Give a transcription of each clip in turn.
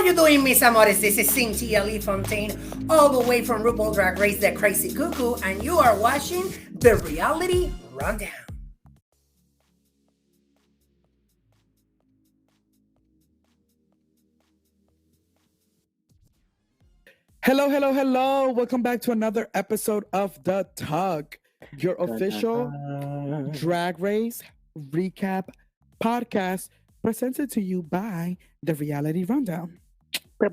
How you doing, mis amores? This is Cynthia Lee Fontaine, all the way from RuPaul Drag Race, The Crazy Cuckoo, and you are watching The Reality Rundown. Hello, hello, hello. Welcome back to another episode of The Tug, your official Drag Race recap podcast presented to you by The Reality Rundown. My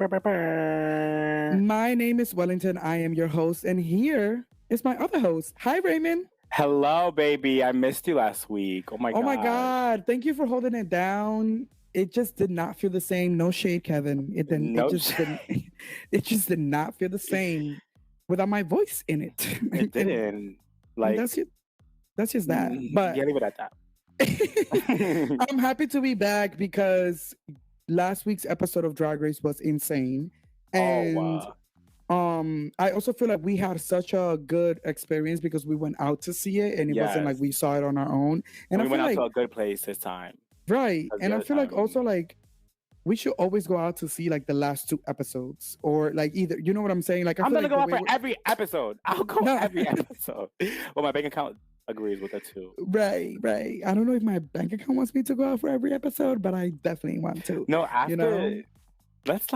name is Wellington. I am your host, and here is my other host. Hi, Raymond. Hello, baby. I missed you last week. Oh my god. Oh my god. Thank you for holding it down. It just did not feel the same. No shade, Kevin. It just did not feel the same without my voice in it. It didn't. Like that's just that. But yeah, leave it at that. I'm happy to be back because last week's episode of Drag Race was insane. And I also feel like we had such a good experience because we went out to see it and it wasn't like we saw it on our own. And we went out to a good place this time. Right. And I feel like also like we should always go out to see like the last two episodes or like either, you know what I'm saying? Like I'm gonna go out for every episode. I'll go every episode. Well, my bank account agrees with that too. Right. I don't know if my bank account wants me to go out for every episode, but I definitely want to. No, after let's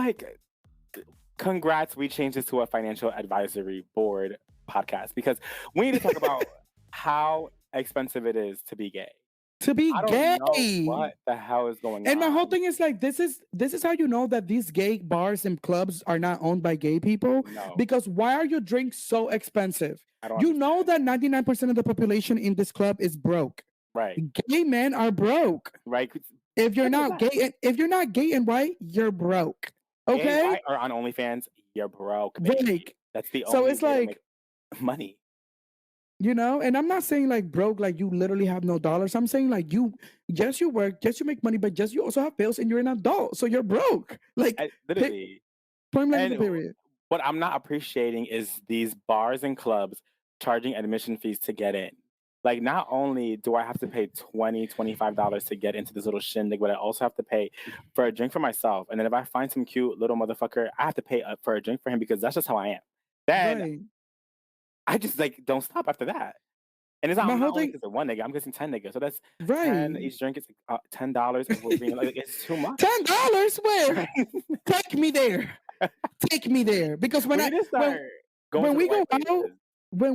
congrats. We changed this to a financial advisory board podcast because we need to talk about how expensive it is to be gay. To be gay. Know what the hell is going on? And my whole thing is like this is how you know that these gay bars and clubs are not owned by gay people. No. Because why are your drinks so expensive? You know that 99% of the population in this club is broke. Right. Gay men are broke. Right. If you're not gay and white, you're broke. Okay. Gay, white, or on OnlyFans, you're broke. Baby. That's the only so it's way like to make money. You know, and I'm not saying like broke, like you literally have no dollars. I'm saying like you work, yes, you make money, but just you also have bills and you're an adult. So you're broke. Like literally. Point blank period. What I'm not appreciating is these bars and clubs charging admission fees to get in. Like not only do I have to pay $20, $25 to get into this little shindig, but I also have to pay for a drink for myself. And then if I find some cute little motherfucker, I have to pay for a drink for him because that's just how I am. Then I just like don't stop after that. And it's not only because of one nigga, I'm getting 10 niggas. So that's 10 each drink is $10 and we're being like it's too much. $10? Where? Take me there. Take me there. Because when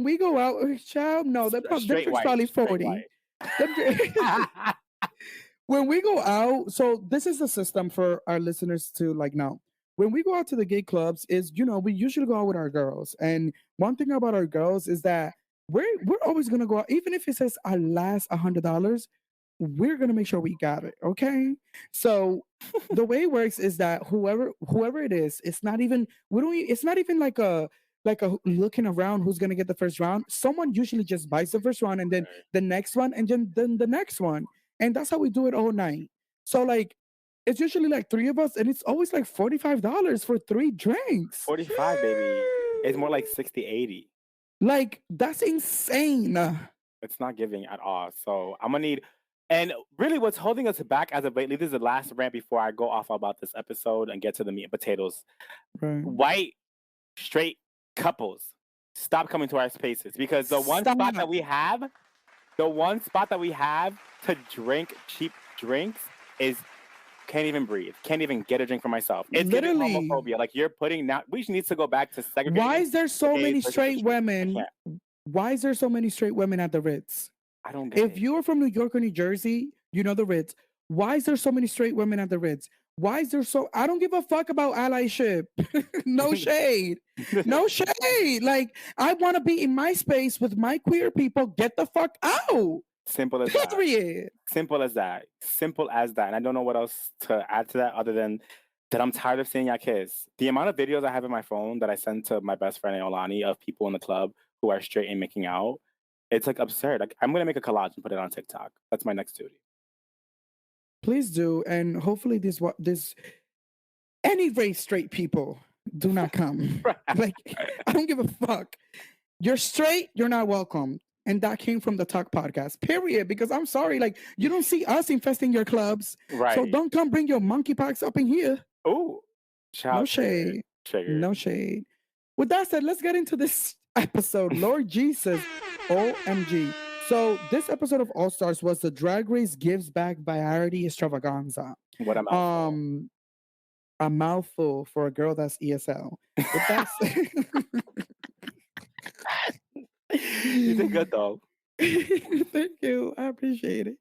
we go out, child, no, they're probably 40. When we go out, so this is the system for our listeners to like know. When we go out to the gay clubs is, we usually go out with our girls. And one thing about our girls is that we're always going to go out. Even if it says our last $100, we're going to make sure we got it. Okay. So the way it works is that whoever it is, it's not even like a looking around who's going to get the first round. Someone usually just buys the first round and then the next one and then the next one. And that's how we do it all night. So like, it's usually like three of us, and it's always like $45 for 3 drinks. 45, baby. It's more like 60, 80. Like, that's insane. It's not giving at all. So I'm going to need... And really what's holding us back as of lately, this is the last rant before I go off about this episode and get to the meat and potatoes. Right. White, straight couples, stop coming to our spaces. Because the one spot that we have to drink cheap drinks is... Can't even breathe. Can't even get a drink for myself. It's literally homophobia. Like you're putting now. We need to go back to segregating. Why is there so many straight women? Why is there so many straight women at the Ritz? I don't get it. If you're from New York or New Jersey, you know the Ritz. Why is there so many straight women at the Ritz? Why is there so? I don't give a fuck about allyship. No shade. No shade. Like I want to be in my space with my queer people. Get the fuck out. Simple as that. Simple as that. Simple as that. And I don't know what else to add to that other than that I'm tired of seeing y'all kiss. The amount of videos I have in my phone that I send to my best friend Olani of people in the club who are straight and making out, it's like absurd. Like I'm going to make a collage and put it on TikTok. That's my next duty. Please do. And hopefully this any race straight people do not come. Like, I don't give a fuck. You're straight, you're not welcome. And that came from the Talk podcast, period. Because I'm sorry, like, you don't see us infesting your clubs. Right. So don't come bring your monkeypox up in here. Oh, No Child shade. triggered. No shade. With that said, let's get into this episode. Lord Jesus, OMG. So this episode of All Stars was the Drag Race Gives Back Variety Extravaganza. What a mouthful. A mouthful for a girl that's ESL. With that said, You did good though. thank you. I appreciate it.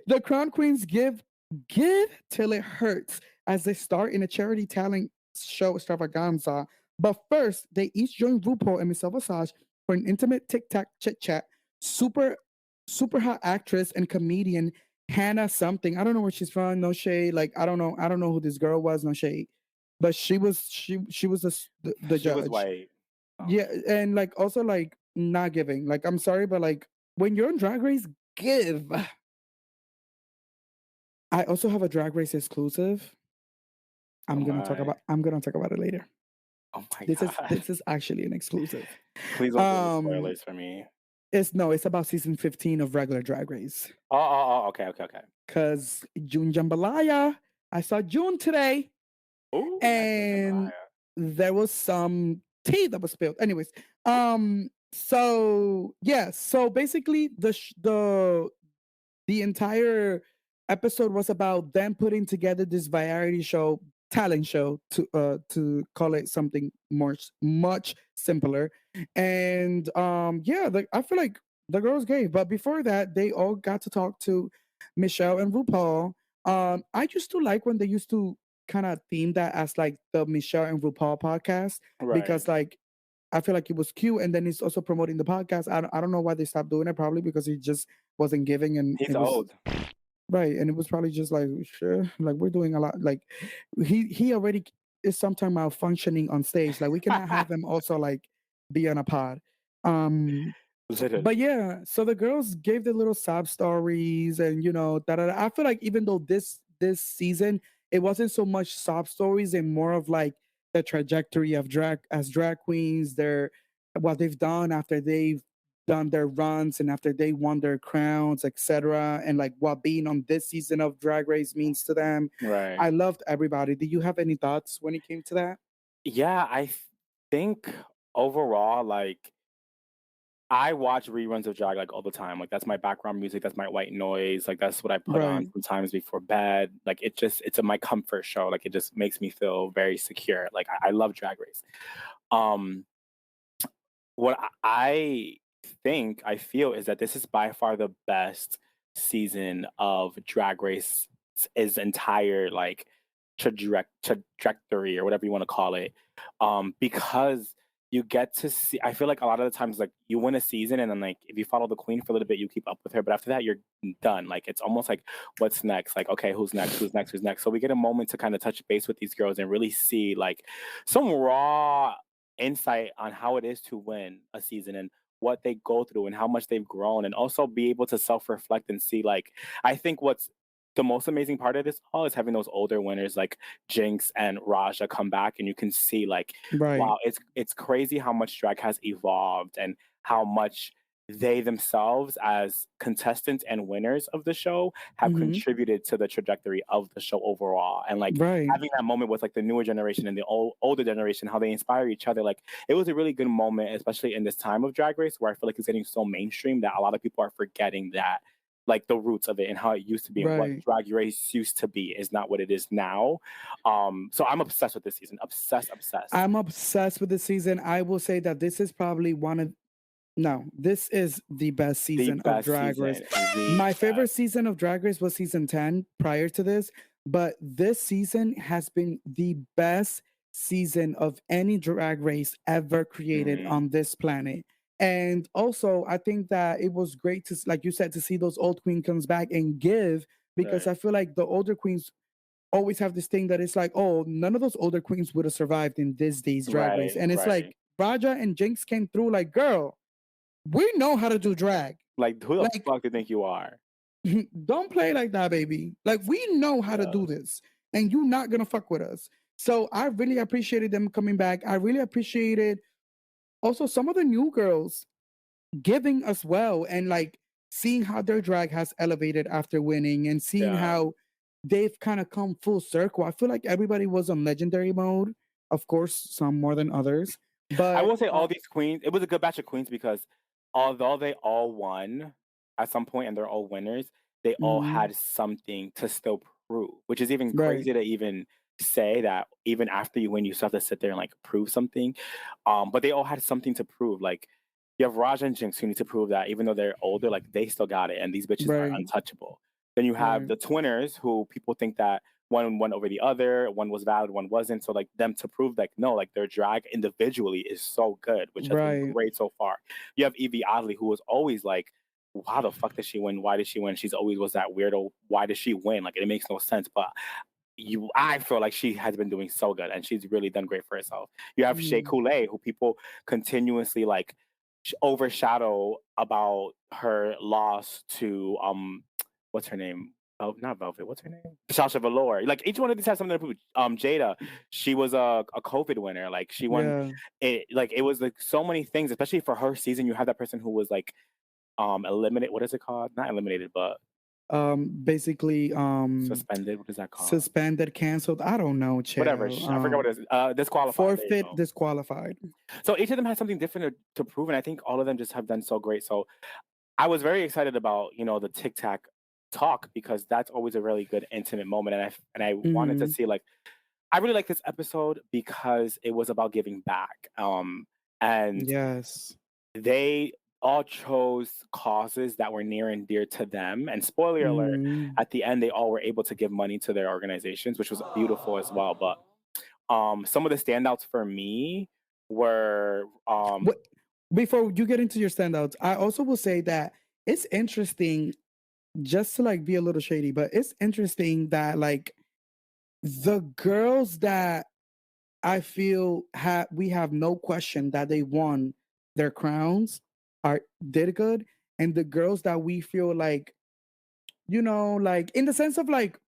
The Crown Queens give till it hurts as they start in a charity talent show extravaganza. But first, they each join RuPaul and Michelle Visage for an intimate tic-tac chit-chat. Super hot actress and comedian Hannah something. I don't know where she's from. No shade. Like I don't know who this girl was. No shade. But she was the She was judge. white. Oh. Yeah, and like also like not giving. Like I'm sorry, but like when you're on Drag Race, give. I also have a Drag Race exclusive. I'm gonna talk about it later. Oh my This god. is actually an exclusive. Please don't do spoilers for me. It's about season 15 of regular Drag Race. Okay. Cause June Jambalaya, I saw June today, Ooh, and nice there was some tea that was spilled. Anyways, so yeah, so basically the entire episode was about them putting together this variety show, talent show, to call it something much simpler. And yeah, I feel like the girls gave, but before that, they all got to talk to Michelle and RuPaul. I used to like when they used to kind of theme that as like the Michelle and RuPaul podcast, Right. because like I feel like it was cute, and then he's also promoting the podcast. I don't know why they stopped doing it. Probably because he just wasn't giving, and He's it was old. right, and it was probably just like sure, like we're doing a lot. Like he already is sometimes malfunctioning on stage. Like we cannot have him also like be on a pod. Literally. But yeah, so the girls gave the little sob stories, and I feel like even though this season it wasn't so much sob stories and more of like the trajectory of drag queens, their what they've done after they've done their runs and after they won their crowns, etc., and like what being on this season of Drag Race means to them. Right. I loved everybody. Do you have any thoughts when it came to that? Yeah, I think overall, like I watch reruns of drag like all the time. Like that's my background music, that's my white noise. Like that's what I put on Right. sometimes before bed. Like my comfort show. Like it just makes me feel very secure. Like I love Drag Race. What I feel is that this is by far the best season of Drag Race's entire like trajectory or whatever you want to call it, because you get to see. I feel like a lot of the times, like you win a season, and then like if you follow the queen for a little bit, you keep up with her, but after that, you're done. Like it's almost like what's next? Like okay, who's next? Who's next? Who's next? So we get a moment to kind of touch base with these girls and really see like some raw insight on how it is to win a season and what they go through and how much they've grown, and also be able to self-reflect and see like I think what's the most amazing part of this all is having those older winners like Jinx and Raja come back, and you can see like Right. wow, it's crazy how much drag has evolved and how much they themselves as contestants and winners of the show have contributed to the trajectory of the show overall. And like Right. having that moment with like the newer generation and the older generation, how they inspire each other, like it was a really good moment, especially in this time of Drag Race where I feel like it's getting so mainstream that a lot of people are forgetting that like the roots of it and how it used to be and what Right. Drag Race used to be is not what it is now. So I'm obsessed with this season. Obsessed. I'm obsessed with this season. I will say that this is probably this is the best season of Drag Race. My favorite season of Drag Race was season 10 prior to this, but this season has been the best season of any Drag Race ever created on this planet. And also, I think that it was great to, like you said, to see those old queen comes back and give, because Right. I feel like the older queens always have this thing that it's like, oh, none of those older queens would have survived in this day's Drag Race. Right, And it's right. like Raja and Jinx came through like, girl, we know how to do drag. Like who the Like, fuck do you think you are? don't play like that, baby. Like, we know how to do this, and you're not gonna fuck with us. So I really appreciated them coming back. I really appreciated also some of the new girls giving as well, and like seeing how their drag has elevated after winning, and seeing Yeah. how they've kind of come full circle. I feel like everybody was on legendary mode. Of course, some more than others. I But will say all these queens, it was a good batch of queens because although they all won at some point and they're all winners, they all mhm, had something to still prove, which is even right, crazy to even say that even after you win, you still have to sit there and like prove something. But they all had something to prove. Like you have Raj and Jinx who need to prove that even though they're older, like they still got it, and these bitches are right, untouchable. Then you have right, the twinners who people think that one won over the other, one was valid, one wasn't. So like them to prove like no, like their drag individually is so good, which has been right. great so far. You have Evie Oddly, who was always like, how the fuck did she win? Why did she win? She's always was that weirdo. Why did she win? Like it makes no sense. But I feel like she has been doing so good and she's really done great for herself. You have Shea Mm. Coulee, who people continuously like overshadow about her loss to what's her name? Oh, not Velvet. What's her name? Sasha Velour. Like each one of these has something to prove. Jada, she was a COVID winner. Like she won Yeah. it. Like it was like so many things, especially for her season. You have that person who was like eliminated. What is it called? Not eliminated, but Basically, suspended. What is that called? suspended, canceled. I don't know, Whatever. child. I forgot what it is. Disqualified. There you Forfeit, go. disqualified. So each of them has something different to prove, and I think all of them just have done so great. So I was very excited about the tic-tac talk because that's always a really good intimate moment, and I wanted to Hmm. see like I really like this episode because it was about giving back. And Yes. they all chose causes that were near and dear to them. And spoiler alert, Hmm. at the end they all were able to give money to their organizations, which was beautiful as well. But some of the standouts for me were What, before you get into your standouts, I also will say that it's interesting, just to like be a little shady, but it's interesting that like the girls that I feel we have no question that they won their crowns are did good, and the girls that we feel like, like in the sense of like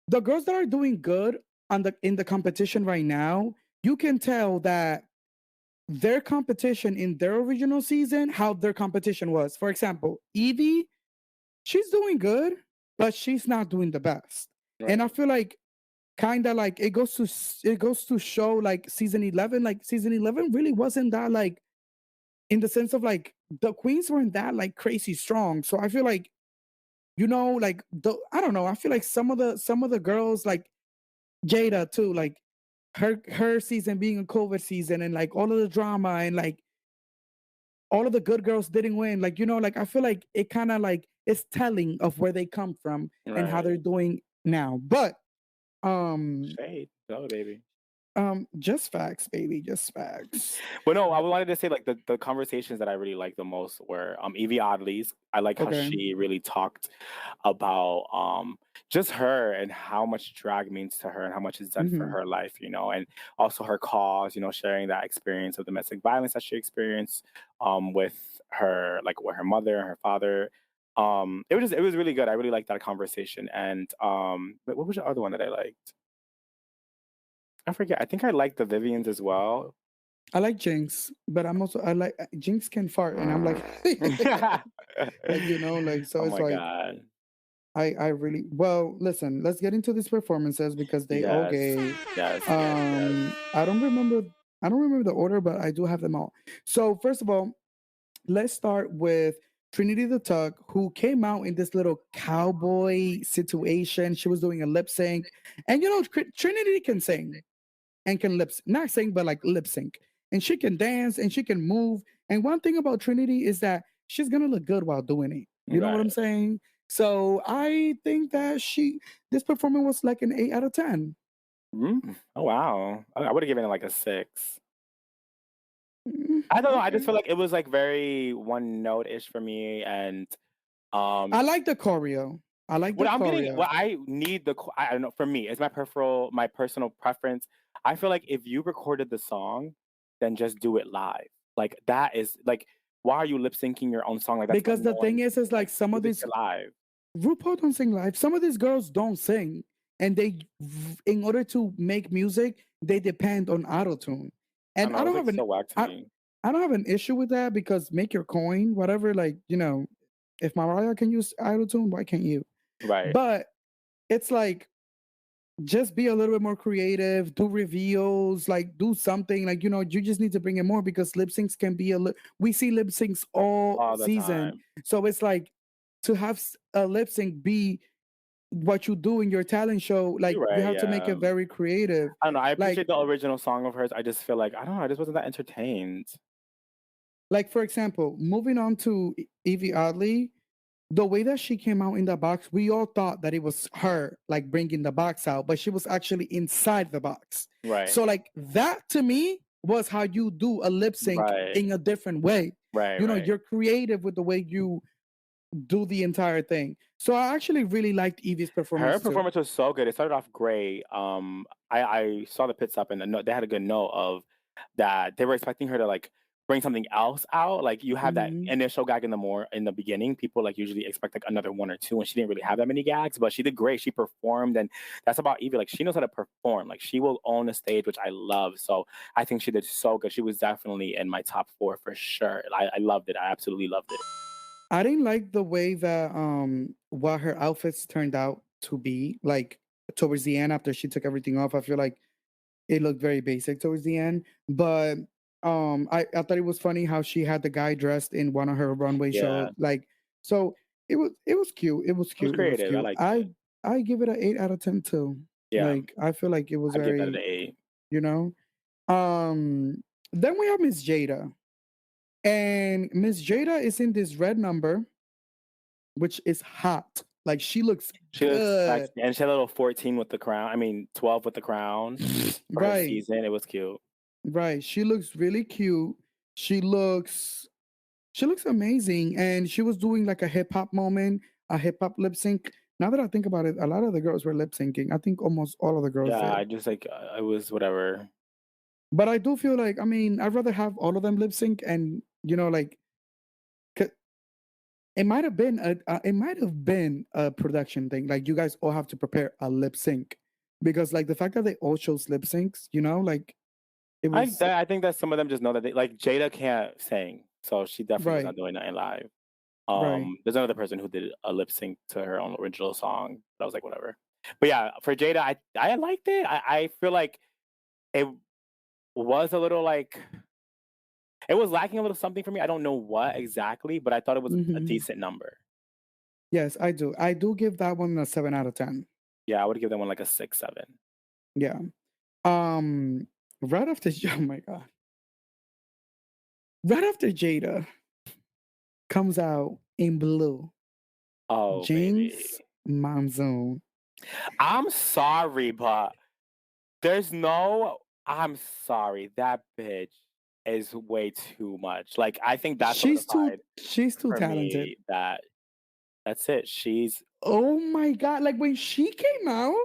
the girls that are doing good on the in the competition right now, you can tell that their competition in their original season, how their competition was. For example, Evie, she's doing good, but she's not doing the best. And I right. feel like kind of like it goes to show like season 11 really wasn't that like in the sense of like the queens weren't that like crazy strong. So I feel like like I don't know, I feel like some of the girls like Jada too, like her season being a COVID season and like all of the drama and like all of the good girls didn't win. Like, like I feel like it kind of like it's telling of where they come from and how Right. they're doing now. But um Shade. Oh, baby. just facts, baby, just facts. But no, I wanted to say like the conversations that I really liked the most were Evie Oddly's. I like how Okay. she really talked about just her and how much drag means to her and how much it's done for Hmm. her life, and also her cause, sharing that experience of domestic violence that she experienced with with her mother and her father. It was really good. I really liked that conversation. And but what was the other one that I liked? I forget. I think I liked the Vivians as well. I like Jinx, but I like Jinx can fart, and I'm like, like like so Oh it's my like god. I really well listen. Let's get into these performances because they all Yes. gave. Yes, yes, yes. I don't remember the order, but I do have them all. So first of all, let's start with Trinity the Tuck, who came out in this little cowboy situation. She was doing a lip sync, and Trinity can sing and can not sing, but like lip sync, and she can dance and she can move. And one thing about Trinity is that she's gonna look good while doing it. You know what I'm Right. saying? So I think that this performance was like an 8 out of 10. Oh, wow. I would've given it, like, a 6. I don't know, I just Okay. feel like it was, like, very one note-ish for me, and, I um, like the choreo. I like the choreo. what I need I don't know, for me, it's my personal preference. I feel like if you recorded the song, then just do it live. Like, that is like, why are you lip syncing your own song? Like, that's Because the thing annoying to is me. like Like, some do of this these shit live. RuPaul don't sing live. Some of these girls don't sing, and in order to make music, they depend on auto tune. I And don't know, it was, like, so whack to I, me. I don't have an issue with that because make your coin, whatever. Like if Mariah can use auto tune, why can't you? Right. But it's like just be a little bit more creative, do reveals, like do something, like you just need to bring in more because lip syncs can be we see lip syncs all all the season. time. So it's like to have a lip sync be what you do in your talent show, like You're you right, have to make yeah. it very creative. I don't know, I Like appreciate the original song of hers, I just feel like, I don't know, I just wasn't that entertained. like for example, moving on to Evie Oddly, the way that she came out in the box, we all thought that it was her like bringing the box out, but she was actually inside the box. Right. So like that to me was how you do a lip sync Right. in a different way. Right, right. You're creative with the way you do the entire thing. So I actually really liked Evie's Her performance too. performance was so good. It started off great. I saw the pit stop and they had a good note of that they were expecting her to like bring something else out. Like you have that Mhm. initial gag in the beginning. People like usually expect like another one or two, and she didn't really have that many gags, but she did great. She performed, and that's about Evie. Like she knows how to perform. Like she will own the stage, which I love. So I think she did so good. She was definitely in my top 4 for sure. I loved it. I absolutely loved it. I didn't like the way that what her outfits turned out to be. Like towards the end after she took everything off, I feel like it looked very basic towards the end. But I thought it was funny how she had the guy dressed in one of her runway Yeah, shows. Like so it was cute. It was it was cute. It was creative. I cute. liked it. I give it an 8 out of 10 too. Yeah, Like I feel like it was I'd give that an very, 8. you know. Then we have Miss Jada. And Miss Jada is in this red number, which is hot. Like she looks She looks good. sexy, and she had a little 14 with the crown. I mean, 12 with the crown for her Right, season. It was cute. right. She looks really cute. She looks she looks amazing. And she was doing like a hip hop moment, a hip hop lip sync. Now that I think about it, a lot of the girls were lip syncing. I think almost all of the girls Yeah, did. I just like it was whatever. But I do feel like, I mean, I'd rather have all of them lip sync and like 'ca- it might have been a production thing. Like you guys all have to prepare a lip sync because like the fact that they all chose lip syncs, like it was I think that some of them just know that they like Jada can't sing, so she definitely was right, not doing that in live. right. There's another person who did a lip sync to her own original song. But I was like, whatever. But yeah, for Jada, I liked it. I feel like it was a little like it was lacking a little something for me. I don't know what exactly, but I thought it was a Hmm. decent number. Yes, I do. I do give that one a 7 out of 10. Yeah, I would give that one like a 6, 7. Yeah. Um, right after oh my god, right after Jada comes out in blue, Oh, Jinx baby. Monsoon. I'm sorry, but there's no I'm sorry. That bitch is way too much. Like, I think that solidified She's too for talented. me that that's it. She's Oh my god! Like when she came out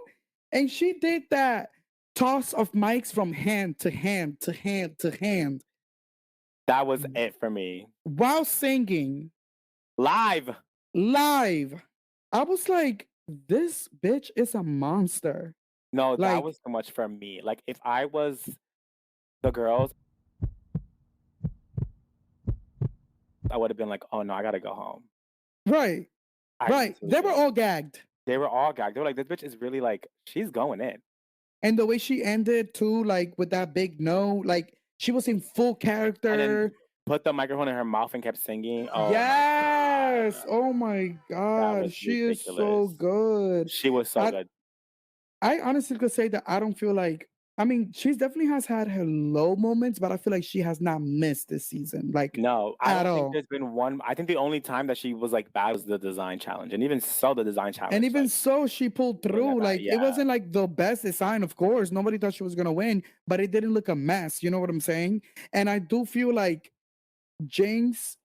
and she did that toss of mics from hand to hand to hand to hand that was it for me. while singing Live. live, I was like, this bitch is a monster. No, that Like, was too much for me. Like, if I was the girls, I would have been like, "Oh no, I gotta go home." right, I right. really They were did. all gagged. They were all gagged. They were like, "This bitch is really like, she's going in." And the way she ended too, like with that big no, like she was in full And then character. put the microphone in her mouth and kept singing. Oh my god, Yes. Oh my that God. was She is so ridiculous. good. She was so I good. I honestly could say that I don't feel like, I mean, she's definitely has had her low moments, but I feel like she has not missed this season, like No, I at don't think all. there's been one. I think the only time that she was like bad was the design challenge, and even so, the design And challenge, even like so, she pulled wasn't that through. bad. Like it Yeah, wasn't like the best design, of course. Nobody thought she was gonna win, but it didn't look a mess. You know what I'm saying? And I do feel like Jinx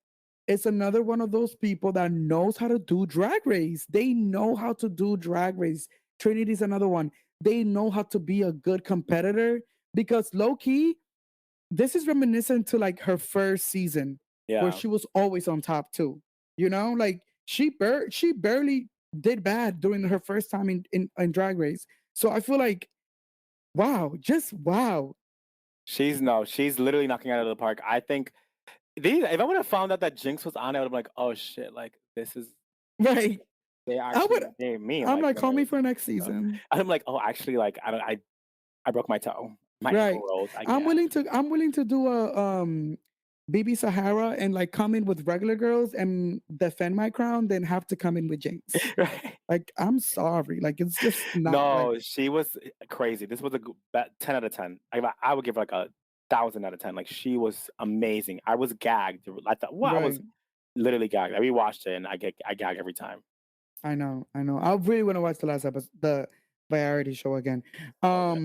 is another one of those people that knows how to do drag race. They know how to do drag race. Trinity's another one. They know how to be a good competitor because low key, this is reminiscent to like her first season where yeah. she was always on top too. Like she barely did bad during her first time in drag race. So I feel like wow, just wow. She's literally knocking it out of the park. I think these. If I would have found out that Jinx was on it, I would have been like, oh shit, like this is Right. They I actually would. gave me I'm like, call me married. for next So season. I'm like, oh, actually, like I broke my toe, my ankle Right. rolled. I I'm can't. willing to. I'm willing to do a BB Sahara and like come in with regular girls and defend my crown, then have to come in with James. Right? Like, I'm sorry. Like, it's just not like No, she was crazy. This was a 10 out of 10. I would give her like a 1,000 out of 10. Like she was amazing. I was gagged. I thought, well, I was right. literally gagged. I rewatched it and I gag every time. I know. I know. I really want to watch the last episode, the variety show again. Love it.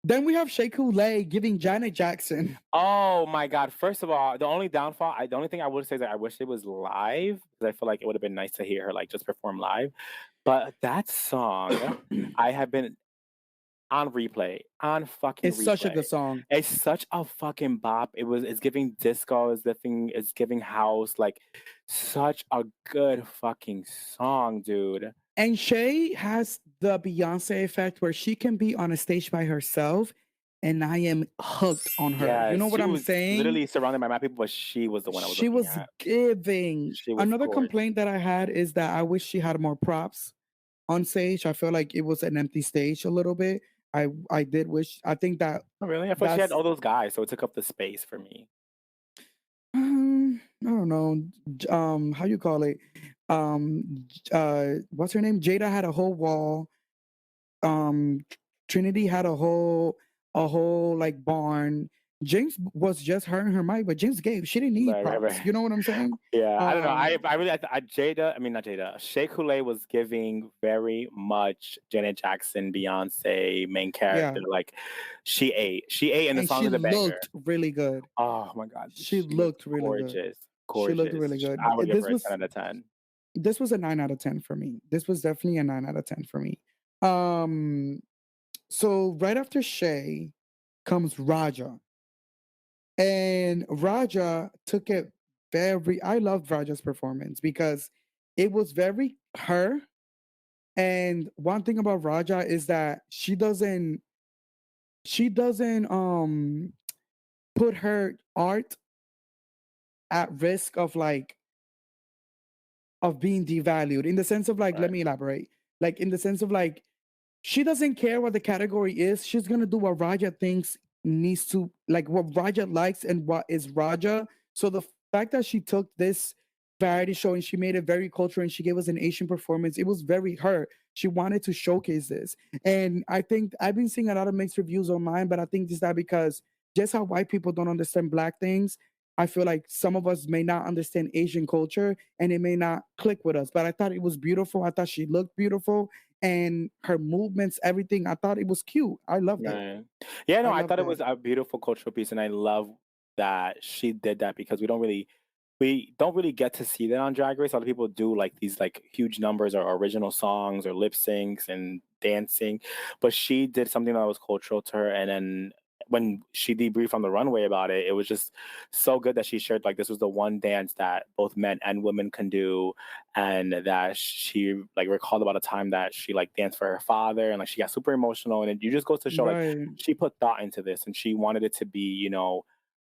Then we have Shea Coulee giving Janet Jackson. Oh my God. First of all, the only downfall, the only thing I would say is that I wish it was live because I feel like it would have been nice to hear her like just perform live. But that song, I have been on replay, on fucking It's such a replay. good song. It's such a fucking bop. It's giving disco, it's giving house, like such a good fucking song, dude. And Shay has the Beyonce effect where she can be on a stage by herself and I am hooked on her. You Yes, know what she I'm was saying? literally surrounded by my people, but she was the one I was She looking was at. giving. She was Another gorgeous. complaint that I had is that I wish she had more props on stage. I feel like it was an empty stage a little bit. I did wish. I think that Oh, really? I thought she had that's all those guys, so it took up the space for me. I don't know. How you call it? What's her name? Jada had a whole wall. um Trinity had a whole like barn. James was just her and her mic, but James gave. She didn't need Right, right, props. right. You know what I'm saying? Yeah, I don't know. I Um, really Jada. I mean, not Jada. Shea Coulee was giving very much Janet Jackson, Beyonce main yeah, character. Like she ate, and the and song she is a banger. looked really good. Oh my God, She she was looked really good. gorgeous, She looked gorgeous. really good. I would give This her a was 10 out of 10. this was a 9 out of 10 for me. This was definitely a 9 out of 10 for me. Um, so right after Shay comes Raja. And Raja took it very, I loved Raja's performance because it was very her. And one thing about Raja is that she doesn't put her art at risk of like of being devalued in the sense of like, let Right, me elaborate. Like in the sense of like she doesn't care what the category is. She's gonna do what Raja thinks needs to, like what Raja likes and what is Raja. So the fact that she took this variety show and she made it very cultural and she gave us an Asian performance, it was very her. She wanted to showcase this. And I think I've been seeing a lot of mixed reviews online, but I think just that because just how white people don't understand black things, I feel like some of us may not understand Asian culture and it may not click with us. But I thought it was beautiful. I thought she looked beautiful and her movements, everything. I thought it was cute. I loved it. right. Yeah, no, I I loved thought it it. was a beautiful cultural piece, and I love that she did that because we don't really get to see that on Drag Race. A lot of people do like these like huge numbers or original songs or lip syncs and dancing, but she did something that was cultural to her. And then when she debriefed on the runway about it, it was just so good that she shared like this was the one dance that both men and women can do, and that she like recalled about a time that she like danced for her father and like she got super emotional. And it just goes to show like Right. she put thought into this and she wanted it to be,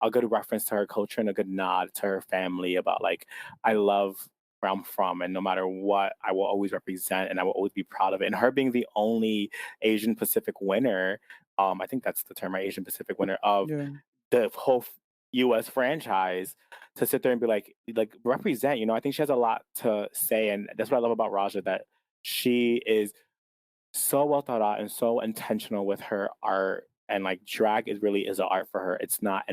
a good reference to her culture and a good nod to her family about like I love where I'm from and no matter what I will always represent and I will always be proud of it. And her being the only Asian Pacific winner, I think that's the term, right? Asian Pacific winner of Yeah. the whole US franchise to sit there and be like represent, I think she has a lot to say and that's what I love about Raja, that she is so well thought out and so intentional with her art, and like drag is an art for her. It's not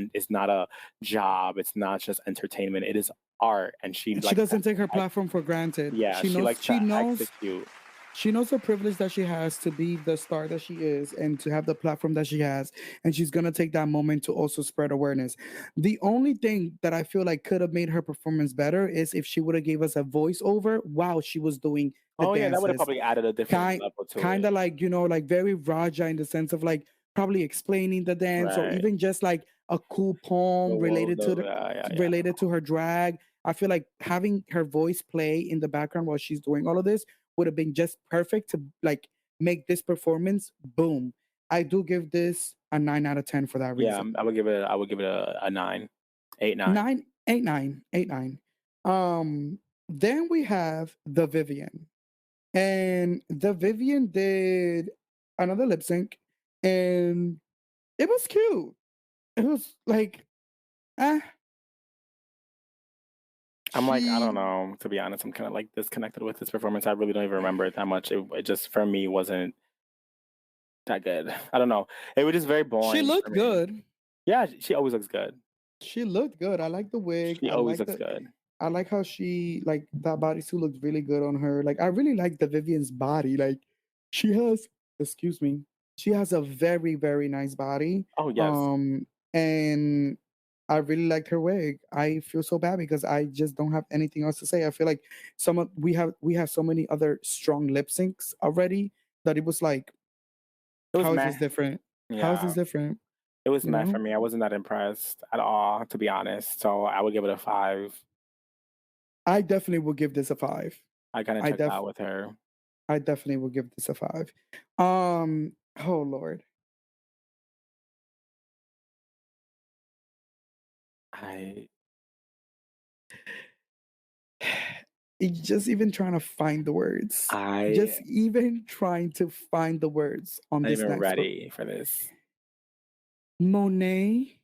a job, it's not just entertainment, it is art, and she And she likes to doesn't take her ex- platform for granted. yeah, She she knows likes she to knows execute. she knows the privilege that she has to be the star that she is and to have the platform that she has. And she's gonna take that moment to also spread awareness. The only thing that I feel like could have made her performance better is if she would have gave us a voiceover while she was doing the Oh yeah, that would have dances. probably added a different kind level to kind it. of like like very Raja in the sense of like probably explaining the dance or Right. even just like a cool poem Yeah, yeah, yeah. related to her drag. I feel like having her voice play in the background while she's doing all of this would have been just perfect to like make this performance boom. I do give this a 9 out of 10 for that Yeah, reason. I would give it a 9. 8, 9. 9, 8, 9, 8, 9. Then we have the Vivian. And the Vivian did another lip sync, and it was cute. It was like, ah, I'm like, I don't she know. To be honest, I'm kind of like disconnected with this performance. I really don't even remember it that much. It just for me wasn't that good. I don't know. It was just very she boring for looked me. good. Yeah, she always looks good. She looked good. I like the wig. She always looks good. I like how she like that bodysuit looked really good on her. Like I really like the Vivian's body. Like she has, excuse me, she has a very very nice body. Oh yes, Um, and I really liked her wig. I feel so bad because I just don't have anything else to say. I feel like we have so many other strong lip syncs already that it was like, it was how is meh. this different? How is Yeah, this different? it was You meh for know? me. I wasn't that impressed at all, to be honest. So I would give it a 5. I definitely will give this a 5. I kind of I checked def out with her. I definitely will give this a 5. Oh Lord. I Just even trying to find the words. I Just even trying to find the words on not this even next one. ready for this. Monet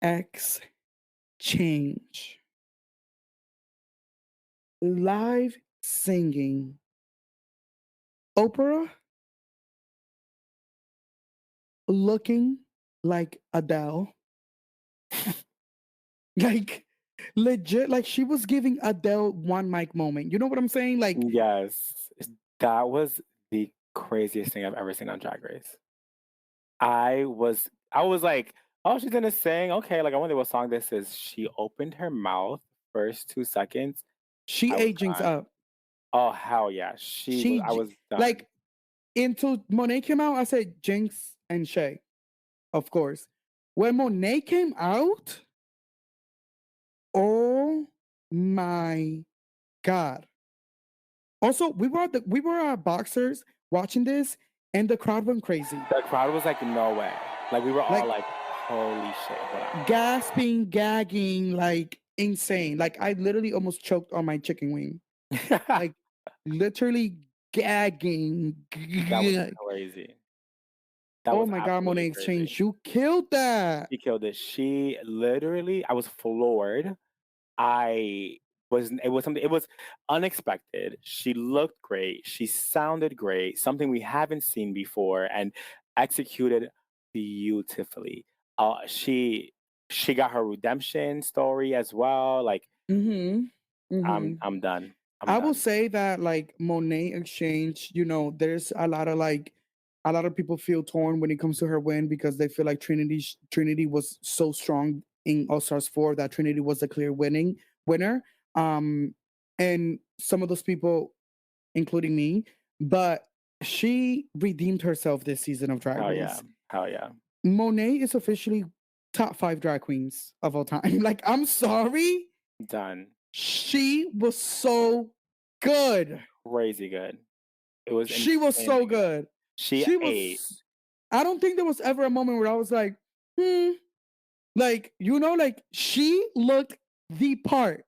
X Change. Live singing. Opera looking like Adele. Like legit, like she was giving Adele one mic moment. You know what I'm saying? Like Yes, that was the craziest thing I've ever seen on Drag Race. I was like, "Oh, she's gonna sing. Okay, like I wonder what song this is." She opened her mouth first 2 seconds. she I was agings done. up. Oh hell yeah, I was done. Like until Monet came out, I said Jinx and Shay, of course. When Monet came out, oh my god! Also, we were boxers watching this, and the crowd went crazy, The crowd was like, "No way!" Like we were all like like, "Holy shit!" Hold gasping, gagging, like insane. Like I literally almost choked on my chicken wing, on. like literally gagging. That was crazy. That Oh was my god, absolutely Monet crazy. Exchange, you killed that. She killed it. She literally, I was floored. I it was something, it was unexpected. She looked great. She sounded great, something we haven't seen before, and executed beautifully. She got her redemption story as well. Like Mm-hmm. Mm-hmm. I'm done. I'm I will done. say that like Monet Exchange, you know, there's a lot of like a lot of people feel torn when it comes to her win because they feel like Trinity was so strong in All Stars 4 that Trinity was the clear winner. Um and some of those people, including me, but she redeemed herself this season of Drag Hell yeah. Race. Hell yeah. Monet is officially top 5 drag queens of all time. Like I'm sorry, Done. she was so good. Crazy good. It was She was so insanely good. good. She She ate. was. I don't think there was ever a moment where I was like, hmm, like you know, like she looked the part.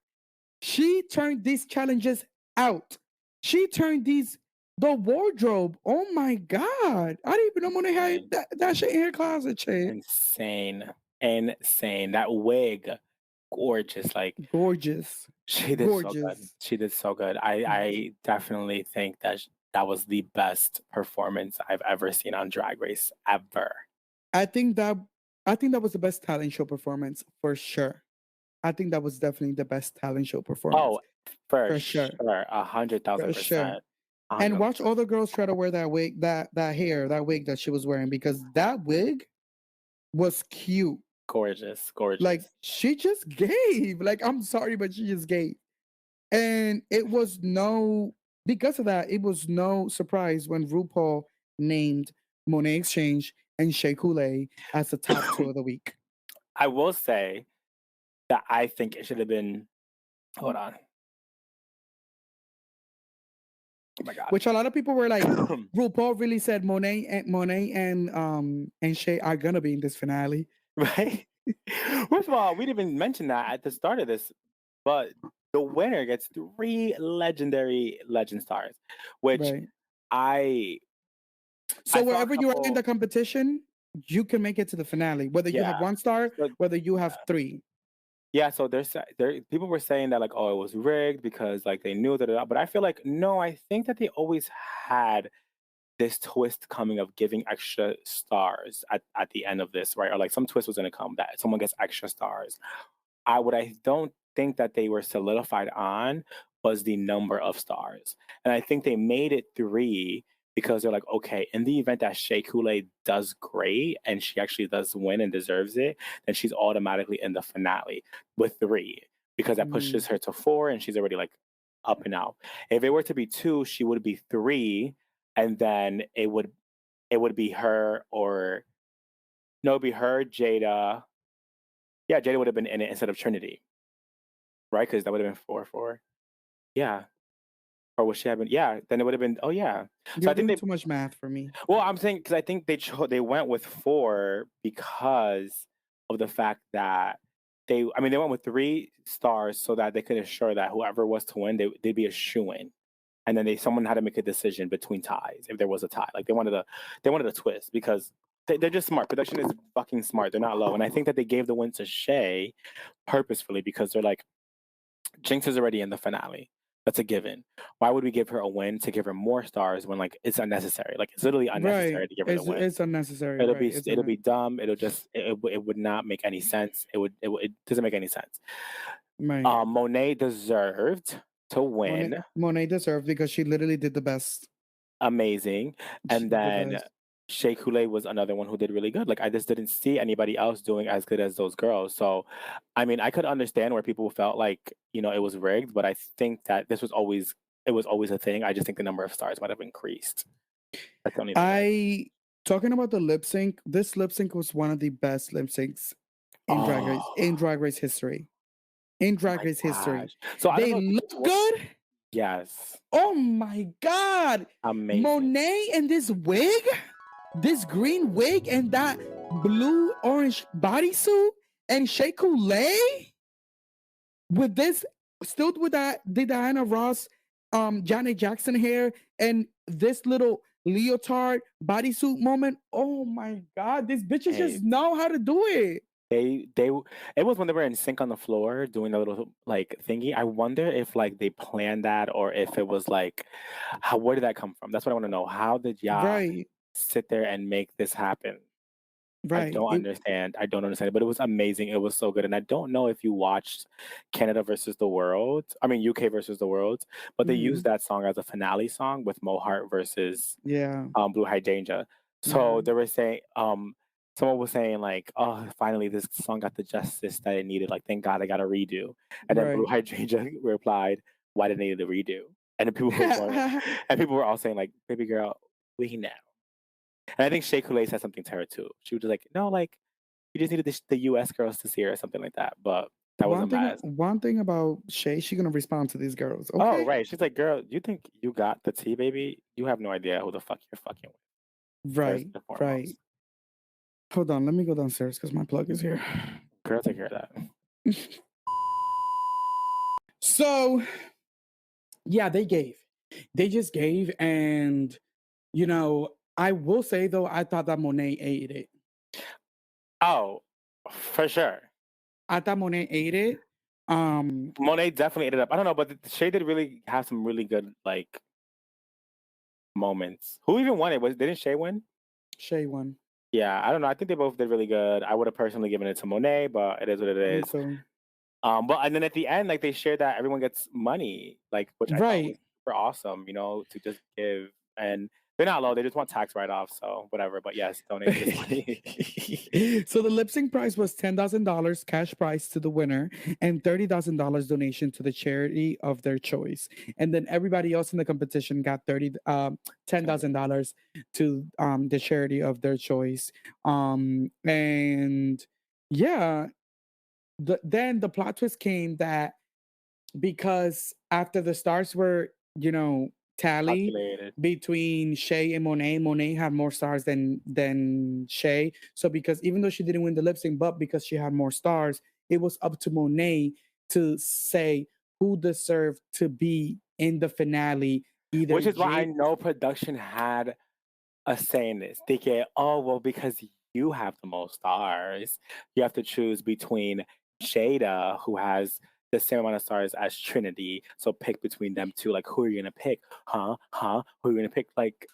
She turned these challenges out. She turned these the wardrobe. Oh my god! I didn't even know when they had Insane. that shit in her closet. Shit, Insane. Insane. That wig, gorgeous. Like gorgeous, she did so good. gorgeous. She did so good. I definitely think that that was the best performance I've ever seen on Drag Race ever. I think that I think that was the best talent show performance for sure. I think that was definitely the best talent show performance Oh, for for sure, sure, a hundred thousand for sure. percent, a And hundred watch percent. all the girls try to wear that wig, that hair, that wig that she was wearing because that wig was cute. Gorgeous, Like gorgeous. she just gave. Like I'm sorry, but she just gave. And it was no because of that, it was no surprise when RuPaul named Monet Exchange and Shea Coulee as the top two of the week. I will say that I think it should have been. Hold on. Oh my god. Which a lot of people were like, RuPaul really said Monet and Shay are gonna be in this finale. Right? First of all, we didn't even mention that at the start of this, but the winner gets 3 legendary legend stars, which Right. I So saw a wherever you are in couple. the competition, you can make it to the finale, whether you have Yeah. 1 star, So whether you have 3. yeah, so there people were saying that like, oh, it was rigged because like they knew that, but I feel like no, I think that they always had this twist coming of giving extra stars at the end of this, right? Or like some twist was gonna come that someone gets extra stars. I don't think that they were solidified on was the number of stars. And I think they made it 3 because they're like, okay, in the event that Shea Coulee does great and she actually does win and deserves it, then she's automatically in the finale with 3 because that pushes Mm. her to 4 and she's already like up and out. If it were to be 2, she would be 3, and then it would be her or no, it'd be her, Jada. Yeah, Jada would have been in it instead of Trinity, right? Because that would have been 4-4. Yeah. Or would she have been? Yeah. Then it would have been. Oh yeah. So You're I think doing they. too much math for me. Well, I'm saying because I think they went with 4 because of the fact that they. I mean, they went with 3 stars so that they could ensure that whoever was to win, they'd be a shoo-in. And then someone had to make a decision between ties if there was a tie. Like they wanted a twist because they're just smart. Production is fucking smart. They're not low. And I think that they gave the win to Shay purposefully because they're like, Jinx is already in the finale. That's a given. Why would we give her a win to give her more stars when like it's unnecessary? Like it's literally Right. unnecessary to give her the win. It's unnecessary, It'll right? be It's it'll be dumb. It'll just it would not make any sense. It doesn't make any sense. right. Monet deserved to win. Monet deserved because she literally did the best. Amazing. She And did the then best. Shea Coulee was another one who did really good. Like I just didn't see anybody else doing as good as those girls. So, I mean, I could understand where people felt like it was rigged, but I think that it was always a thing. I just think the number of stars might have increased. That's the only thing. Talking about the lip sync, this lip sync was one of the best lip syncs in Drag Race history. In Drag Race history. Gosh. So I don't They know. look good. Yes. Oh my God. Amazing. Monet in this wig, this green wig, and that blue orange bodysuit, and Shea Coulee with this, still with that, the Diana Ross, Janet Jackson hair, and this little leotard bodysuit moment. Oh my God, these bitches Hey. just know how to do it. It was when they were in sync on the floor doing the little like thingy. I wonder if like they planned that or if it was like where did that come from? That's what I want to know. How did y'all Right, sit there and make this happen? I right. don't understand. I don't understand it, but it was amazing. It was so good. And I don't know if you watched Canada versus the World. I mean UK versus the World, but they used that song as a finale song with Mo Hart versus Yeah. Blue Hydrangea. So they were saying someone was saying like, oh, finally this song got the justice that it needed. Like, thank God I got a redo. And then Blue Hydrangea replied, why did they need a redo? And then people were all saying like, baby girl, we know. And I think Shea Coulee said something to her too. She was just like, no, like you just needed the US girls to see her or something like that. But that was a mess. One thing about Shay, she's gonna respond to these girls. Okay? Oh, right. She's like, girl, you think you got the tea, baby? You have no idea who the fuck you're fucking with. Right, right. Hold on, let me go downstairs because my plug is here. Girl, take care of that. So, yeah, they just gave, and I will say though, I thought that Monet ate it. Oh, for sure. I thought Monet ate it. Monet definitely ate it up. I don't know, but Shay did really have some really good like moments. Who even won it? Didn't Shay win? Shay won. Yeah, I don't know. I think they both did really good. I would have personally given it to Monet, but it is what it is. So, but and then at the end, like they shared that everyone gets money, like which I thought was super awesome. To just give, and they're not low. They just want tax write-off, so whatever. But yes, donate this money. So the lip sync prize was $10,000 cash prize to the winner and $30,000 donation to the charity of their choice. And then everybody else in the competition got $10,000 to the charity of their choice. And yeah, then the plot twist came that because after the stars were, tally between Shay and Monet. Monet had more stars than Shay. So because even though she didn't win the lip sync, but because she had more stars, it was up to Monet to say who deserved to be in the finale. Either Which is why I Jade, know production had a say in this. Thinking, oh, well, because you have the most stars, you have to choose between Jada, who has the same amount of stars as Trinity. So pick between them two. Like, who are you going to pick? Huh? Who are you going to pick? Like,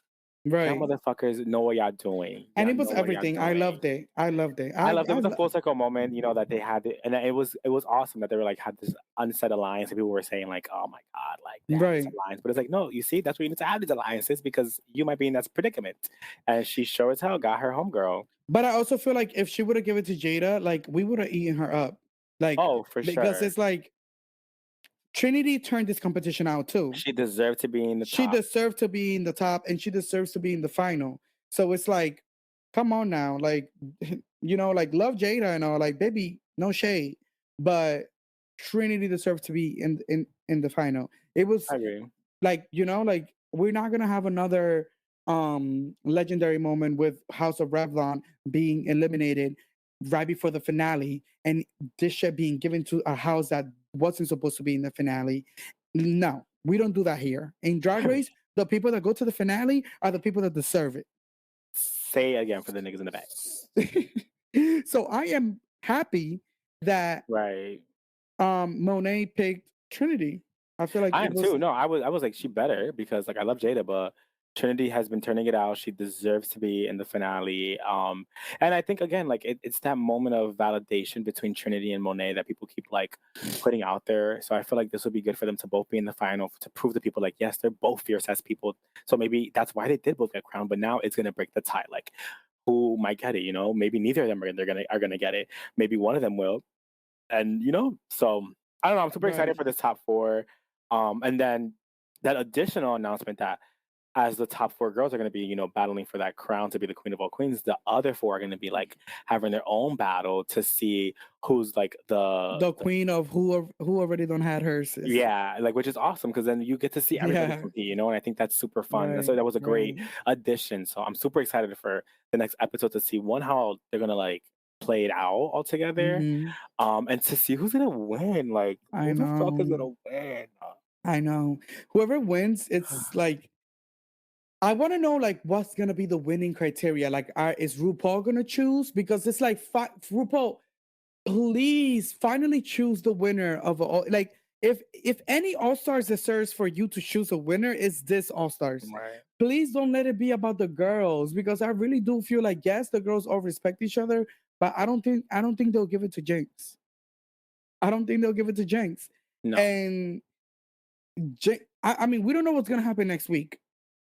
y'all right? motherfuckers know what y'all doing. And Y'all it was know what y'all everything. I doing. loved it. I loved it. I loved it. It was a full circle moment, you know, that they had it, and it was awesome that they were like had this unsaid alliance, and people were saying like, "Oh my god, like they have this Right. alliance," but it's like, no, you see, that's where you need to have these alliances because you might be in that predicament, and she sure as hell got her homegirl. But I also feel like if she would have given it to Jada, like we would have eaten her up. Like Oh, for because sure, it's like Trinity turned this competition out too. she deserved to be in the She top. deserved to be in the top and she deserves to be in the final. So it's like, come on now. Like, like love Jada and all, like, baby, no shade. But Trinity deserves to be in the final. It was I agree. like, like we're not gonna have another legendary moment with House of Revlon being eliminated right before the finale and this shit being given to a house that wasn't supposed to be in the finale. No, we don't do that here. In Drag Race, the people that go to the finale are the people that deserve it. Say it again for the niggas in the back. So I am happy that Right. Monet picked Trinity. I feel like I it am was too. No, I was like, she better because like I love Jada, but Trinity has been turning it out. She deserves to be in the finale. And I think again, like it's that moment of validation between Trinity and Monet that people keep like putting out there. So I feel like this would be good for them to both be in the final to prove to people like, yes, they're both fierce as people. So maybe that's why they did both get crowned. But now it's gonna break the tie. Like who might get it? You know, maybe neither of them are gonna get it. Maybe one of them will. And so I don't know. I'm super excited right. for this top four. And then that additional announcement that as the top four girls are going to be, battling for that crown to be the queen of all queens, the other four are going to be like having their own battle to see who's like The queen of who already done had hers. yeah, like which is awesome because then you get to see everybody Yeah. compete, and I think that's super fun. Right. So that was a great Right. addition. So I'm super excited for the next episode to see one how they're gonna like play it out all together, Mhm. and to see who's gonna win. Like I who the fuck is know. gonna win? I know. Whoever wins, it's like I want to know like what's gonna be the winning criteria. Like, is RuPaul gonna choose? Because it's like RuPaul, please finally choose the winner of all. Like, if any All Stars deserves for you to choose a winner, it's this All Stars. Right. Please don't let it be about the girls because I really do feel like yes, the girls all respect each other, but I don't think they'll give it to Jinx. I don't think they'll give it to Jinx. No. And I mean, we don't know what's gonna happen next week,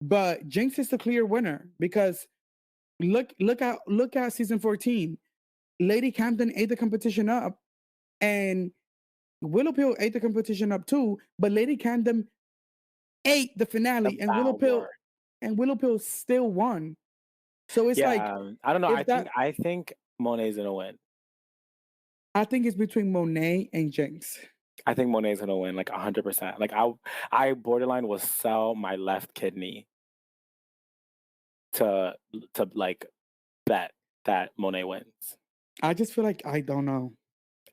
but Jinx is the clear winner because look at season 14. Lady Camden ate the competition up, and Willow Pill ate the competition up too. But Lady Camden ate the finale, and Devour. Willow Pill still won. So it's like Yeah, I don't know. if that I think Monet's gonna win. I think it's between Monet and Jinx. I think Monet's gonna win like 100%. Like I borderline will sell my left kidney to like bet that Monet wins. I just feel like I don't know.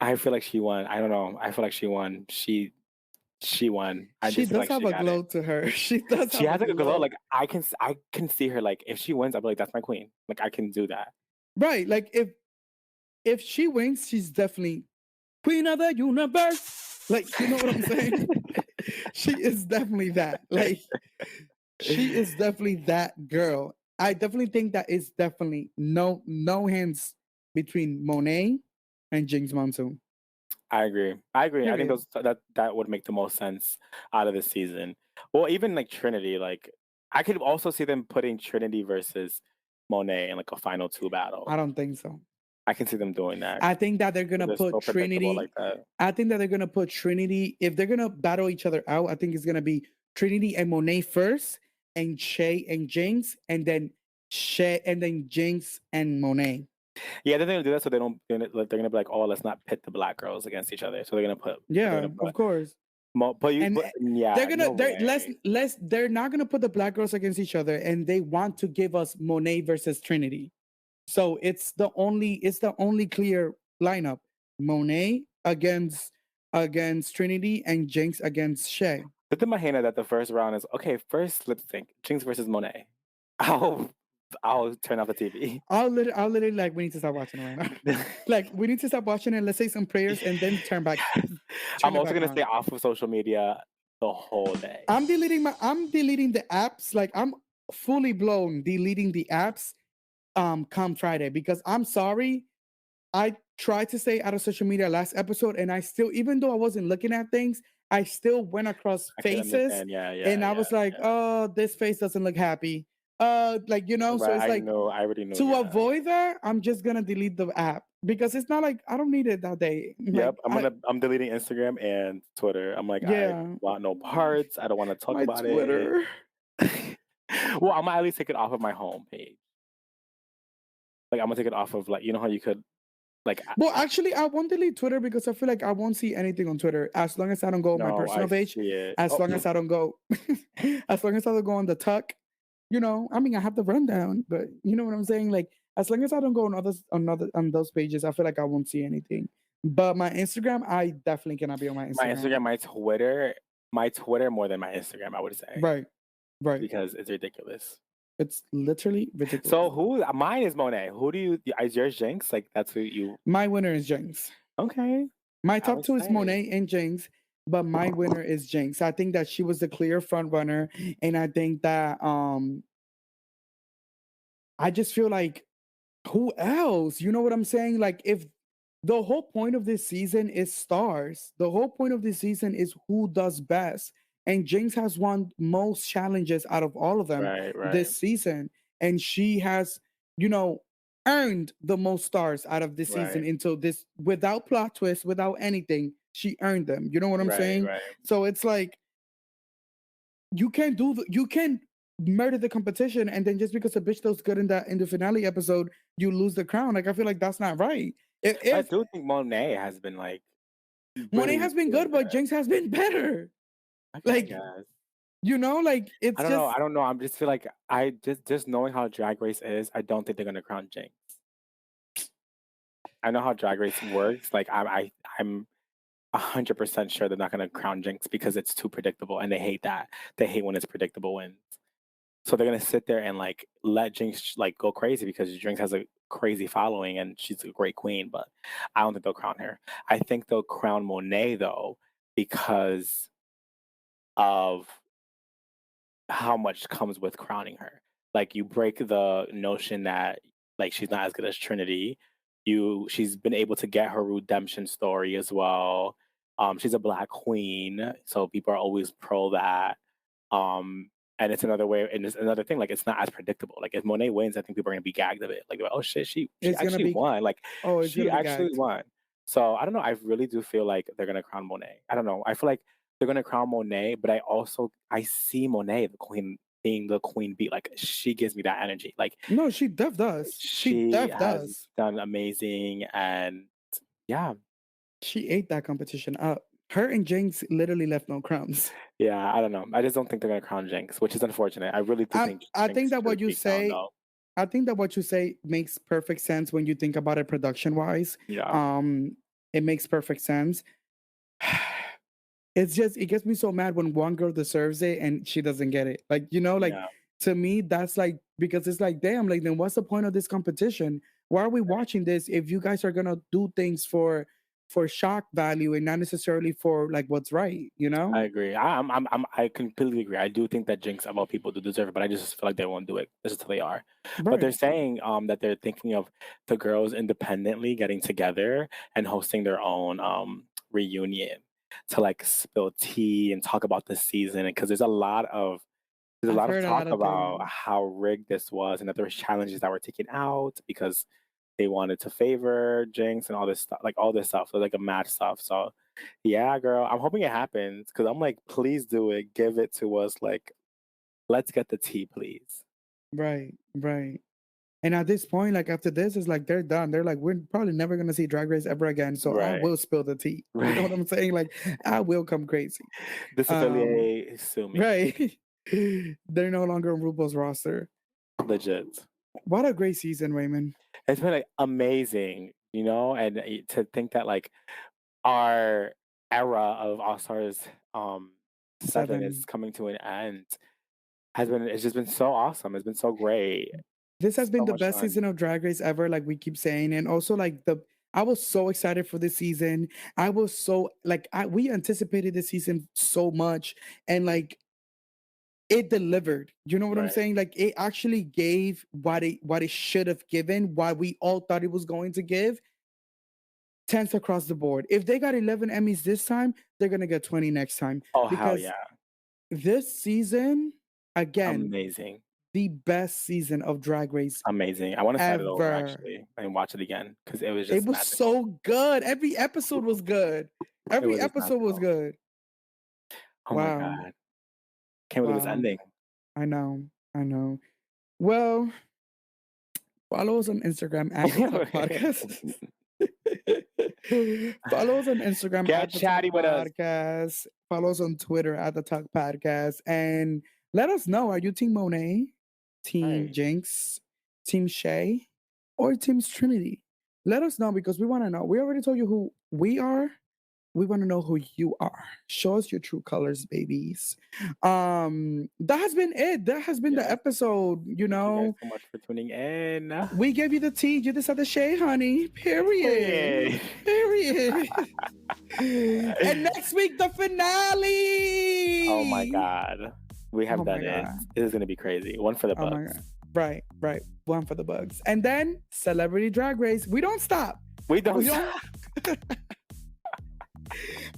I feel like she won. I don't know. I feel like she won. She won. I She just feel does like have she a got it. glow to her. She does She have a has like a glow. glow. Like I can see her. Like if she wins, I'll be like, that's my queen. Like I can do that. Right. Like if she wins, she's definitely queen of the universe. Like, you know what I'm saying? She is definitely that. Like, she is definitely that girl. I definitely think that is definitely no hands between Monet and Jinx Monsoon. I agree. I agree. I think Period. that would make the most sense out of this season. Well, even like Trinity, like I could also see them putting Trinity versus Monet in like a final two battle. I don't think so. I can see them doing that. I think that they're gonna They're put so predictable Trinity. like that. I think that they're gonna put Trinity. If they're gonna battle each other out, I think it's gonna be Trinity and Monet first, and Shay and Jinx, and then Jinx and Monet. Yeah, they're gonna do that so they're gonna be like, oh, let's not pit the black girls against each other. So they're Yeah, gonna put of course. but And yeah, they're gonna no they're way. less they're not gonna put the black girls against each other, and they want to give us Monet versus Trinity. So it's the only clear lineup. Monet against against Trinity and Jinx against Shay. Put in my hand that the first round is okay. First lip sync, Jinx versus Monet. I'll turn off the TV. I'll literally like we need to stop watching it right now. Like we need to stop watching it. Let's say some prayers and then turn back. I'm also back gonna on. stay off of social media the whole day. I'm deleting the apps. Like I'm fully blown deleting the apps come Friday because I'm sorry. I tried to stay out of social media last episode and I still, even though I wasn't looking at things, I still went across I can faces understand. Yeah, and I was like, oh, this face doesn't look happy. Like, you know, so Right, it's like I already know. to avoid that, I'm just gonna delete the app because it's not like I don't need it that day. Yep, Like, I'm deleting Instagram and Twitter. I'm like, I yeah, want no parts. I don't want to talk my about Twitter. it. Well, I'm gonna at least take it off of my home page. Like I'm gonna take it off of like, you know how you could like Well, actually, I won't delete Twitter because I feel like I won't see anything on Twitter as long as I don't go on my no, personal I page. see it. As Oh, long as I don't go, as long as I don't go on the tuck, you know. I mean, I have the rundown, but you know what I'm saying. Like, as long as I don't go on those pages, I feel like I won't see anything. But my Instagram, I definitely cannot be on my my Instagram. Instagram, my Twitter more than my Instagram, I would say. Right, right. Because it's ridiculous. It's literally ridiculous. So mine is Monet. Who do you is yours Jinx? Like that's who you My winner is Jinx. Okay. My top two is say. Monet and Jinx, but my winner is Jinx. I think that she was the clear front runner, and I think that I just feel like who else? You know what I'm saying? Like if the whole point of this season is stars, the whole point of this season is who does best. And Jinx has won most challenges out of all of them Right. this season. And she has, you know, earned the most stars out of this season Right. until this without plot twist, without anything. She earned them. You know what I'm saying? Right. So it's like you can't you can't murder the competition and then just because a bitch does good in the finale episode, you lose the crown. Like I feel like that's not right. I do think Monet has been like Monet has been good, but Jinx has been better. Like you know, like it's I don't know. I just feel like I just knowing how Drag Race is, I don't think they're gonna crown Jinx. I know how Drag Race works. Like I'm 100% sure they're not gonna crown Jinx because it's too predictable, and they hate that. They hate when it's predictable wins. So they're gonna sit there and like let Jinx like go crazy because Jinx has a crazy following and she's a great queen. But I don't think they'll crown her. I think they'll crown Monet though because of how much comes with crowning her. Like you break the notion that like she's not as good as Trinity. She's been able to get her redemption story as well. She's a black queen, so people are always pro that. And it's another way, and it's another thing. Like it's not as predictable. Like if Monet wins, I think people are gonna be gagged of it. Like oh shit, she actually won. Like she actually won. So I don't know. I really do feel like they're gonna crown Monet. I don't know. I feel like they're gonna crown Monet, but I see Monet the queen being the queen bee. Like she gives me that energy. Like no, she def does. She def does. Done amazing, and yeah, she ate that competition up. Her and Jinx literally left no crumbs. Yeah, I don't know. I just don't think they're gonna crown Jinx, which is unfortunate. I really do think. I think that what you say. I think that what you say makes perfect sense when you think about it production wise. Yeah. It makes perfect sense. It's just it gets me so mad when one girl deserves it and she doesn't get it. Like you know, like to me that's like because it's like damn, like then what's the point of this competition? Why are we watching this if you guys are gonna do things for shock value and not necessarily for like what's right, you know? I agree. I completely agree. I do think that Jinx of all people do deserve it, but I just feel like they won't do it. This is who they are. Right. But they're saying that they're thinking of the girls independently getting together and hosting their own reunion to like spill tea and talk about the season because there's a lot of talk about how rigged this was and that there was challenges that were taken out because they wanted to favor Jinx and all this stuff, like all this stuff. So like a mad stuff. So yeah, girl, I'm hoping it happens because I'm like, please do it. Give it to us. Like, let's get the tea, please. Right. And at this point, like after this, it's like they're done. They're like, we're probably never gonna see Drag Race ever again. So I will spill the tea. Right. You know what I'm saying? Like I will come crazy. This affiliate sue me. Right. They're no longer on RuPaul's roster. Legit. What a great season, Raymond. It's been like amazing, you know, and to think that like our era of All Stars 7 is 7. coming to an end. It's just been so awesome. It's been so great. This has been So the much best fun. season of Drag Race ever, like we keep saying. And also like I was so excited for this season. I was so like we anticipated this season so much, and like it delivered. You know what I'm Right. saying? Like it actually gave what it should have given, what we all thought it was going to give. 10s across the board. If they got 11 Emmys this time, they're gonna get 20 next time. Oh, hell Because yeah. this season, again, Amazing. the best season of Drag Race Amazing. I want to start it over ever. actually and watch it again because it was It just was magical. so good. Every episode was good. Every was just episode was magical. good. Oh my Wow. God. Can't believe it's Wow. ending. I know. Well, follow us on Instagram at the Talk Podcast. Follow us on Instagram Get at the chatty Talk with us. Podcast. Follow us on Twitter at the Talk Podcast. And let us know, are you Team Monet, Team Right. Jinx, Team Shay, or Team Trinity? Let us know because we want to know. We already told you who we are. We want to know who you are. Show us your true colors, babies. That has been it. That has been the Yes. episode. You Thank you know, guys so much for tuning in. we gave you the tea. You just had the shade, honey. Period. Period. Period. And next week, the finale. Oh my God. We have Oh my done it. God. This is going to be crazy. One for the Oh my bugs. God. Right. One for the bugs. And then Celebrity Drag Race. We don't stop. We don't We don't.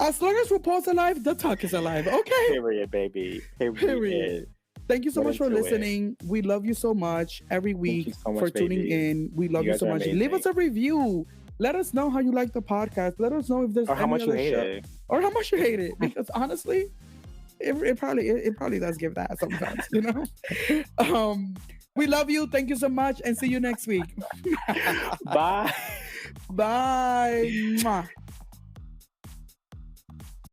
As long as RuPaul's alive, the talk is alive. Okay. Period, baby. Period. Thank you so Get much for into it. listening. We love you so much every you week so much, for tuning baby. in. We love You you guys so are much. Leave us amazing. a review. Let us know how you like the podcast. Let us know if there's Or how any much you other hate show- it. or how much you hate it. Because honestly, it probably does give that sometimes, you know. We love you. Thank you so much, and see you next week. Bye. Bye. Mwah.